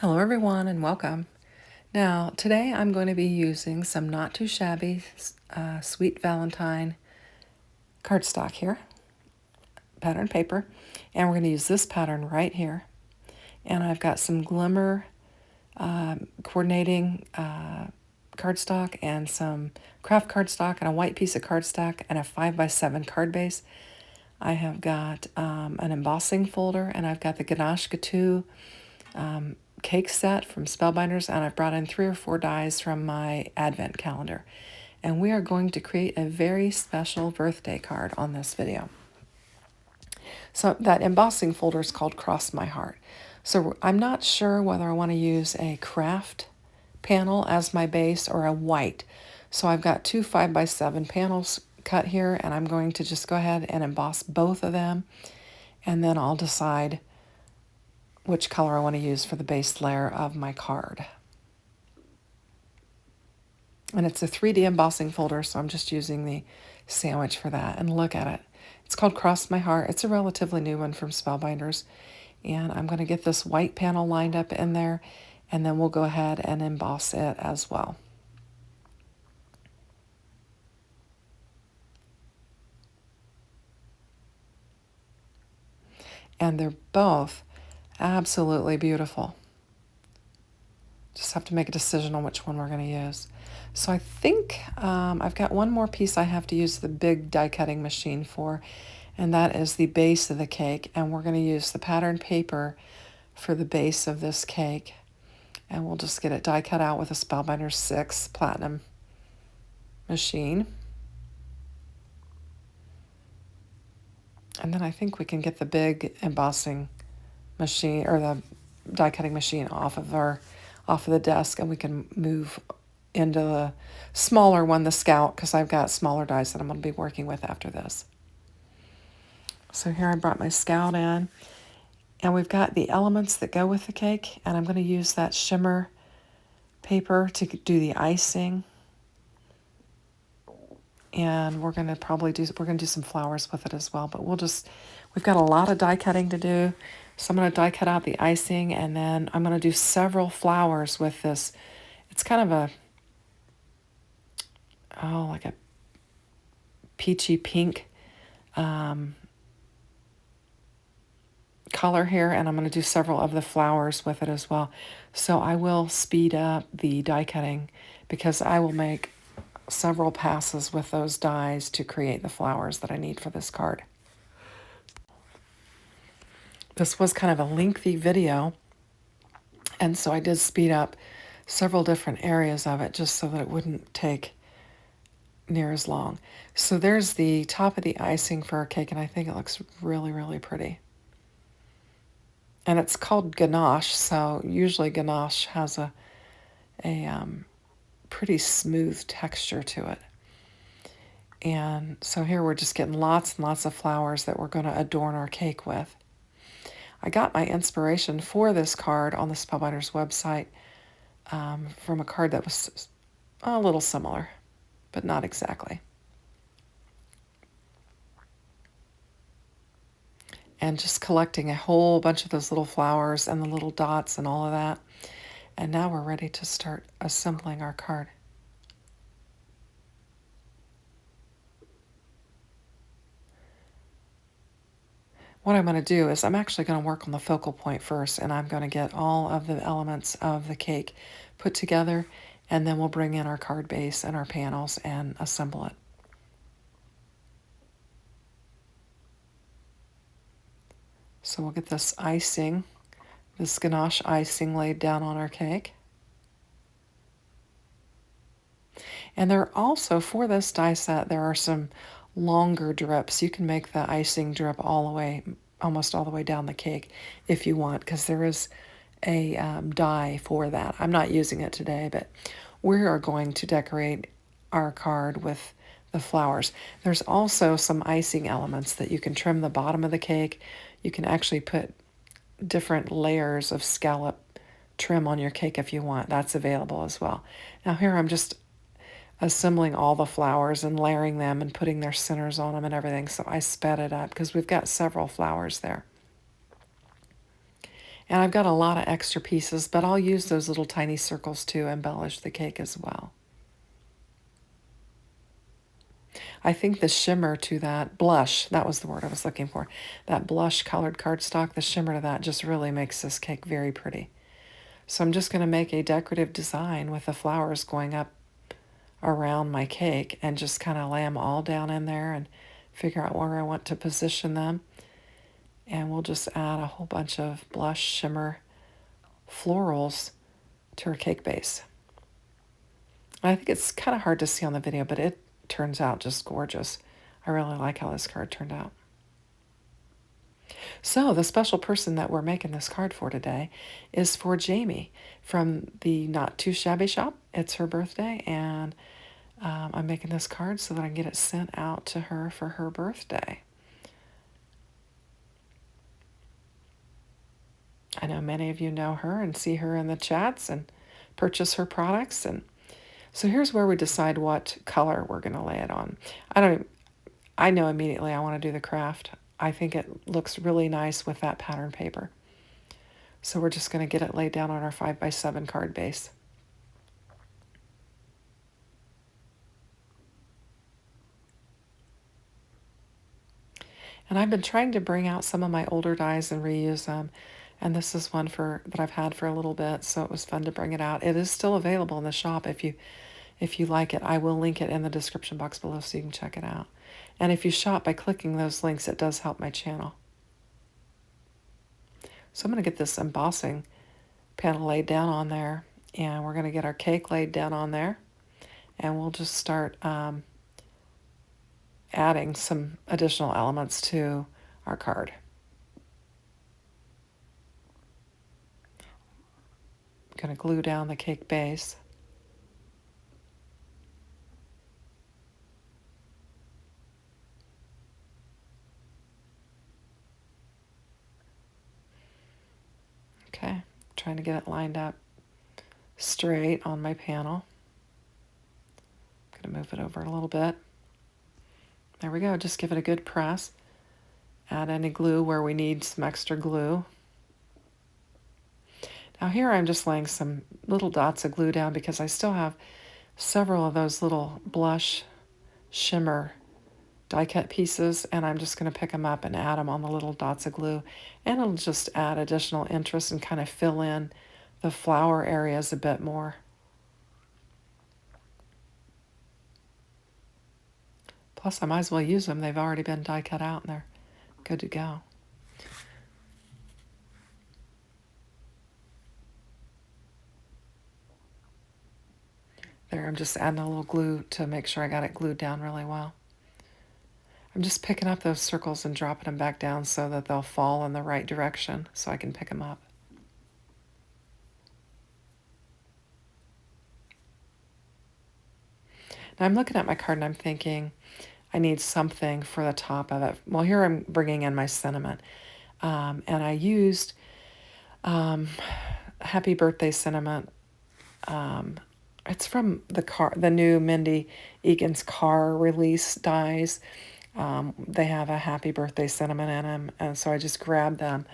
Hello everyone and welcome. Now today I'm going to be using some not too shabby Sweet Valentine cardstock here, pattern paper, and we're going to use this pattern right here. And I've got some glimmer coordinating cardstock and some craft cardstock and a white piece of cardstock and a 5x7 card base. I have got an embossing folder, and I've got the Ganache Gâteau cake set from Spellbinders, and I've brought in 3 or 4 dies from my advent calendar. And we are going to create a very special birthday card on this video. So that embossing folder is called Cross My Heart. So I'm not sure whether I want to use a craft panel as my base or a white. So I've got 2 5x7 panels cut here, and I'm going to just go ahead and emboss both of them, and then I'll decide which color I want to use for the base layer of my card. And it's a 3D embossing folder, so I'm just using the sandwich for that. And look at it. It's called Cross My Heart. It's a relatively new one from Spellbinders. And I'm going to get this white panel lined up in there, and then we'll go ahead and emboss it as well. And they're both absolutely beautiful. Just have to make a decision on which one we're going to use. So I think I've got one more piece I have to use the big die cutting machine for, and that is the base of the cake. And we're going to use the pattern paper for the base of this cake. And we'll just get it die cut out with a Spellbinders 6 Platinum machine. And then I think we can get the big embossing machine, or the die cutting machine, off of the desk, and we can move into the smaller one, the Scout, because I've got smaller dies that I'm going to be working with after this. So here I brought my Scout in, and we've got the elements that go with the cake, and I'm going to use that shimmer paper to do the icing. And we're going to do some flowers with it as well, but we've got a lot of die cutting to do. So I'm going to die cut out the icing, and then I'm going to do several flowers with this. It's kind of like a peachy pink color here, and I'm going to do several of the flowers with it as well. So I will speed up the die cutting because I will make several passes with those dies to create the flowers that I need for this card. This was kind of a lengthy video, and so I did speed up several different areas of it just so that it wouldn't take near as long. So there's the top of the icing for our cake, and I think it looks really, really pretty. And it's called ganache, so usually ganache has a pretty smooth texture to it. And so here we're just getting lots and lots of flowers that we're going to adorn our cake with. I got my inspiration for this card on the Spellbinders website from a card that was a little similar, but not exactly. And just collecting a whole bunch of those little flowers and the little dots and all of that. And now we're ready to start assembling our card. What I'm going to do is I'm actually going to work on the focal point first, and I'm going to get all of the elements of the cake put together, and then we'll bring in our card base and our panels and assemble it. So we'll get this icing, this ganache icing laid down on our cake. And there are also, for this die set, there are some longer drips. You can make the icing drip all the way, almost all the way down the cake if you want, because there is a die for that. I'm not using it today, but we are going to decorate our card with the flowers. There's also some icing elements that you can trim the bottom of the cake. You can actually put different layers of scallop trim on your cake if you want. That's available as well. Now here I'm just assembling all the flowers and layering them and putting their centers on them and everything. So I sped it up because we've got several flowers there. And I've got a lot of extra pieces, but I'll use those little tiny circles to embellish the cake as well. I think the shimmer to that blush, that was the word I was looking for, that blush colored cardstock, the shimmer to that just really makes this cake very pretty. So I'm just going to make a decorative design with the flowers going up around my cake and just kind of lay them all down in there and figure out where I want to position them. And we'll just add a whole bunch of blush shimmer florals to our cake base. And I think it's kind of hard to see on the video, but it turns out just gorgeous. I really like how this card turned out. So the special person that we're making this card for today is for Jamie from the Not Too Shabby shop. It's her birthday, and I'm making this card so that I can get it sent out to her for her birthday. I know many of you know her and see her in the chats and purchase her products. And so here's where we decide what color we're going to lay it on. I know immediately I want to do the craft. I think it looks really nice with that pattern paper. So we're just going to get it laid down on our 5x7 card base. And I've been trying to bring out some of my older dies and reuse them. And this is one that I've had for a little bit, so it was fun to bring it out. It is still available in the shop if you like it. I will link it in the description box below so you can check it out. And if you shop by clicking those links, it does help my channel. So I'm going to get this embossing panel laid down on there, and we're going to get our cake laid down on there, and we'll just start adding some additional elements to our card. I'm going to glue down the cake base. Okay, trying to get it lined up straight on my panel. I'm going to move it over a little bit. There we go, just give it a good press. Add any glue where we need some extra glue. Now here I'm just laying some little dots of glue down because I still have several of those little blush shimmer die cut pieces, and I'm just going to pick them up and add them on the little dots of glue, and it'll just add additional interest and kind of fill in the flower areas a bit more. Plus I might as well use them. They've already been die cut out and they're good to go. There, I'm just adding a little glue to make sure I got it glued down really well. I'm just picking up those circles and dropping them back down so that they'll fall in the right direction so I can pick them up. Now I'm looking at my card and I'm thinking I need something for the top of it. Well, here I'm bringing in my sentiment. And I used Happy Birthday sentiment. It's from the new Mindy Egan's car release dies. They have a Happy Birthday sentiment in them, and so I just grabbed them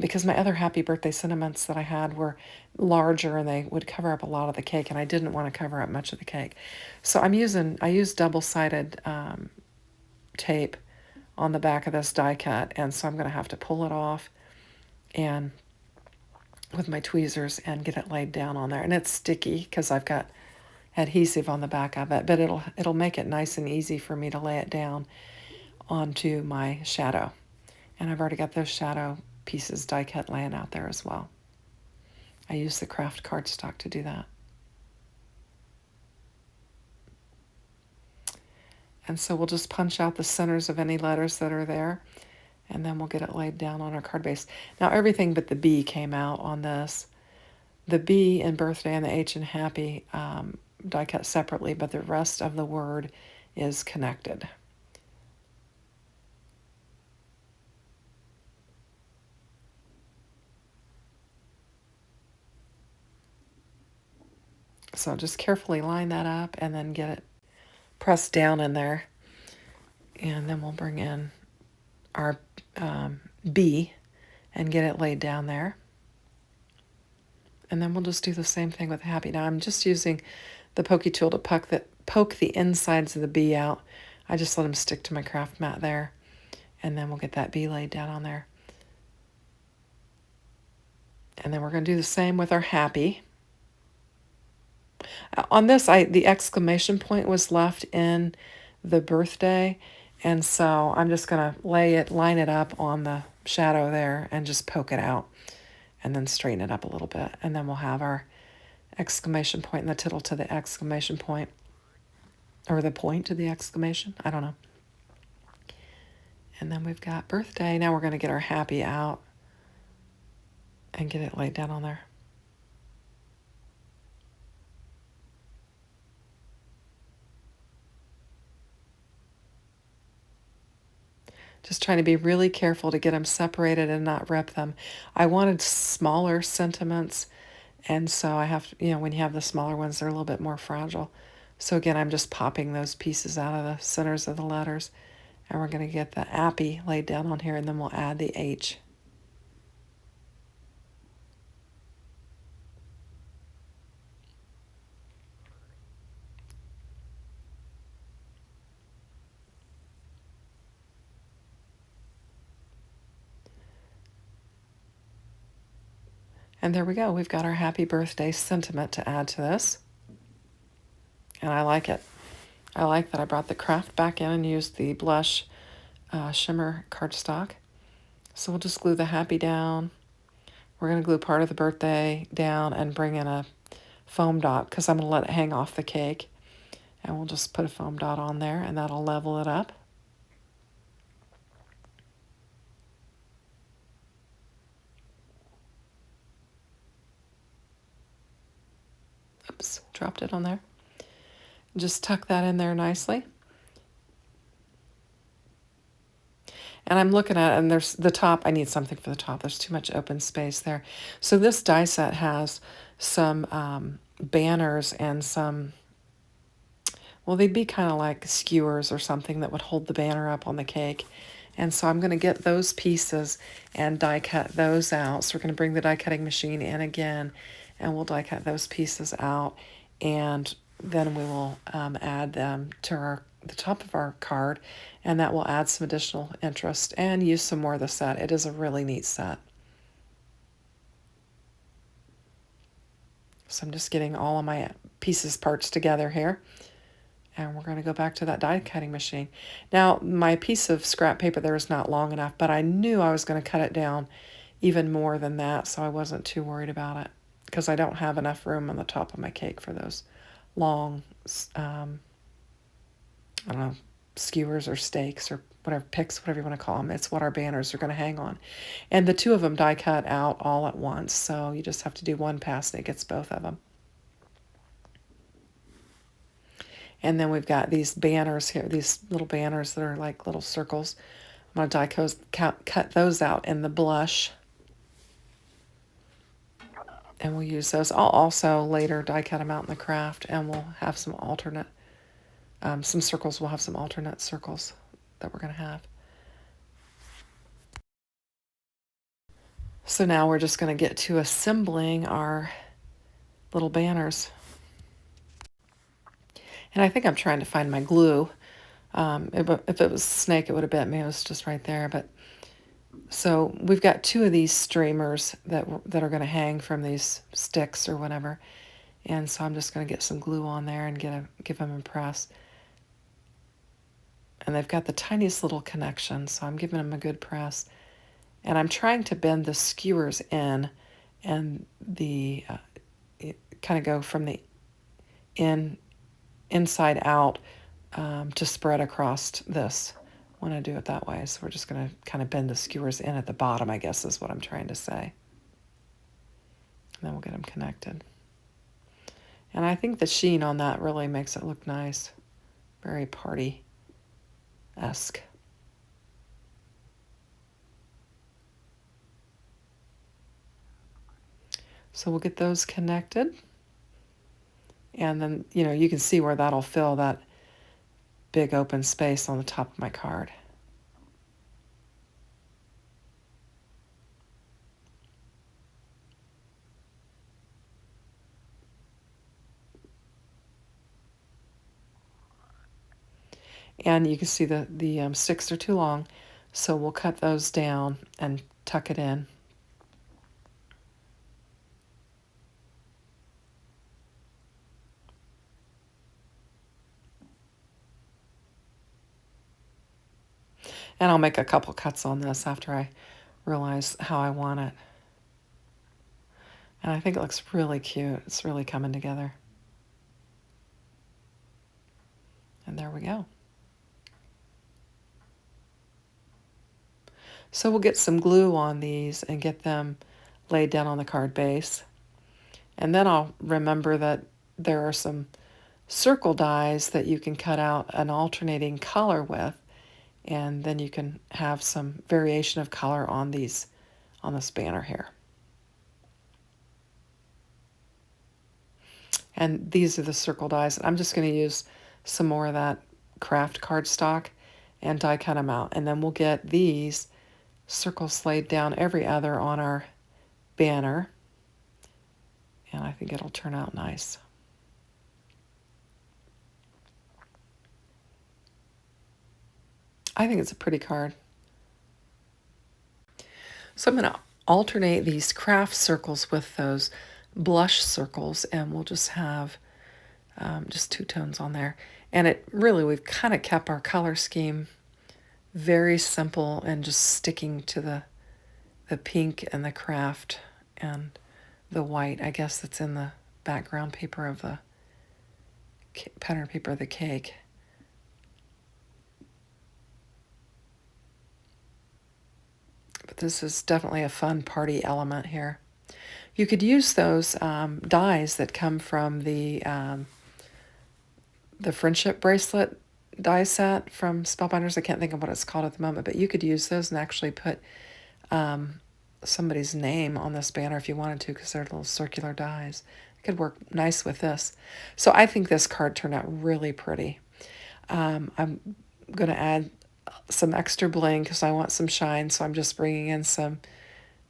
because my other Happy Birthday sentiments that I had were larger and they would cover up a lot of the cake, and I didn't want to cover up much of the cake. So I used double-sided tape on the back of this die cut, and so I'm going to have to pull it off and with my tweezers and get it laid down on there. And it's sticky because I've got adhesive on the back of it, but it'll make it nice and easy for me to lay it down onto my shadow. And I've already got those shadow pieces die cut laying out there as well. I use the craft cardstock to do that. And so we'll just punch out the centers of any letters that are there, and then we'll get it laid down on our card base. Now everything but the B came out on this. The B in birthday and the H in happy die cut separately, but the rest of the word is connected. So just carefully line that up and then get it pressed down in there. And then we'll bring in our B and get it laid down there. And then we'll just do the same thing with happy. Now I'm just using the pokey tool to poke the insides of the bee out. I just let them stick to my craft mat there. And then we'll get that bee laid down on there. And then we're going to do the same with our happy. On this, the exclamation point was left in the birthday. And so I'm just going to line it up on the shadow there and just poke it out. And then straighten it up a little bit. And then we'll have our exclamation point and the tittle to the exclamation point. Or the point to the exclamation. I don't know. And then we've got birthday. Now we're going to get our happy out and get it laid down on there. Just trying to be really careful to get them separated and not rip them. I wanted smaller sentiments, and so I have, when you have the smaller ones, they're a little bit more fragile. So again, I'm just popping those pieces out of the centers of the letters, and we're going to get the appy laid down on here, and then we'll add the H. And there we go. We've got our happy birthday sentiment to add to this. And I like it. I like that I brought the craft back in and used the blush shimmer cardstock. So we'll just glue the happy down. We're going to glue part of the birthday down and bring in a foam dot because I'm going to let it hang off the cake. And we'll just put a foam dot on there and that'll level it up. Oops, dropped it on there. Just tuck that in there nicely. And I'm looking at it, and there's the top. I need something for the top. There's too much open space there. So this die set has some banners and some, well, they'd be kind of like skewers or something that would hold the banner up on the cake. And so I'm going to get those pieces and die cut those out. So we're going to bring the die cutting machine in again, and we'll die cut those pieces out. And then we will add them to the top of our card, and that will add some additional interest and use some more of the set. It is a really neat set. So I'm just getting all of my parts together here. And we're going to go back to that die cutting machine. Now, my piece of scrap paper there is not long enough, but I knew I was going to cut it down even more than that, so I wasn't too worried about it because I don't have enough room on the top of my cake for those long, I don't know, skewers or stakes or whatever, picks, whatever you want to call them. It's what our banners are going to hang on. And the two of them die cut out all at once, so you just have to do one pass and it gets both of them. And then we've got these banners here, these little banners that are like little circles. I'm going to cut those out in the blush. And we'll use those. I'll also later die cut them out in the craft, and we'll have some alternate, some circles. We'll have some alternate circles that we're going to have. So now we're just going to get to assembling our little banners. And I think I'm trying to find my glue. If it was a snake, it would have bit me. It was just right there. But so we've got two of these streamers that are going to hang from these sticks or whatever. And so I'm just going to get some glue on there and give them a press. And they've got the tiniest little connection, so I'm giving them a good press. And I'm trying to bend the skewers in and the kind of go from the inside out to spread across this when I do it that way. So we're just going to kind of bend the skewers in at the bottom, I guess is what I'm trying to say. And then we'll get them connected. And I think the sheen on that really makes it look nice. Very party-esque. So we'll get those connected. And then, you can see where that'll fill that big open space on the top of my card. And you can see the sticks are too long, so we'll cut those down and tuck it in. And I'll make a couple cuts on this after I realize how I want it. And I think it looks really cute. It's really coming together. And there we go. So we'll get some glue on these and get them laid down on the card base. And then I'll remember that there are some circle dies that you can cut out an alternating color with, and then you can have some variation of color on this banner here. And these are the circle dies. I'm just going to use some more of that craft cardstock and die cut them out. And then we'll get these circles laid down every other on our banner. And I think it'll turn out nice. I think it's a pretty card. So I'm going to alternate these craft circles with those blush circles, and we'll just have just two tones on there. And we've kind of kept our color scheme very simple and just sticking to the pink and the craft and the white, I guess, that's in the background paper of the pattern paper of the cake. But this is definitely a fun party element here. You could use those dies that come from the friendship bracelet die set from Spellbinders. I can't think of what it's called at the moment, but you could use those and actually put somebody's name on this banner if you wanted to, because they're little circular dies. It could work nice with this. So I think this card turned out really pretty. I'm going to add some extra bling because I want some shine, so I'm just bringing in some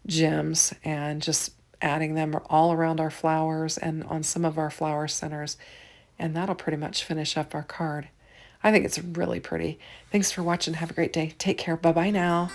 gems and just adding them all around our flowers and on some of our flower centers, and that'll pretty much finish up our card. I think it's really pretty. Thanks for watching. Have a great day. Take care. Bye-bye now.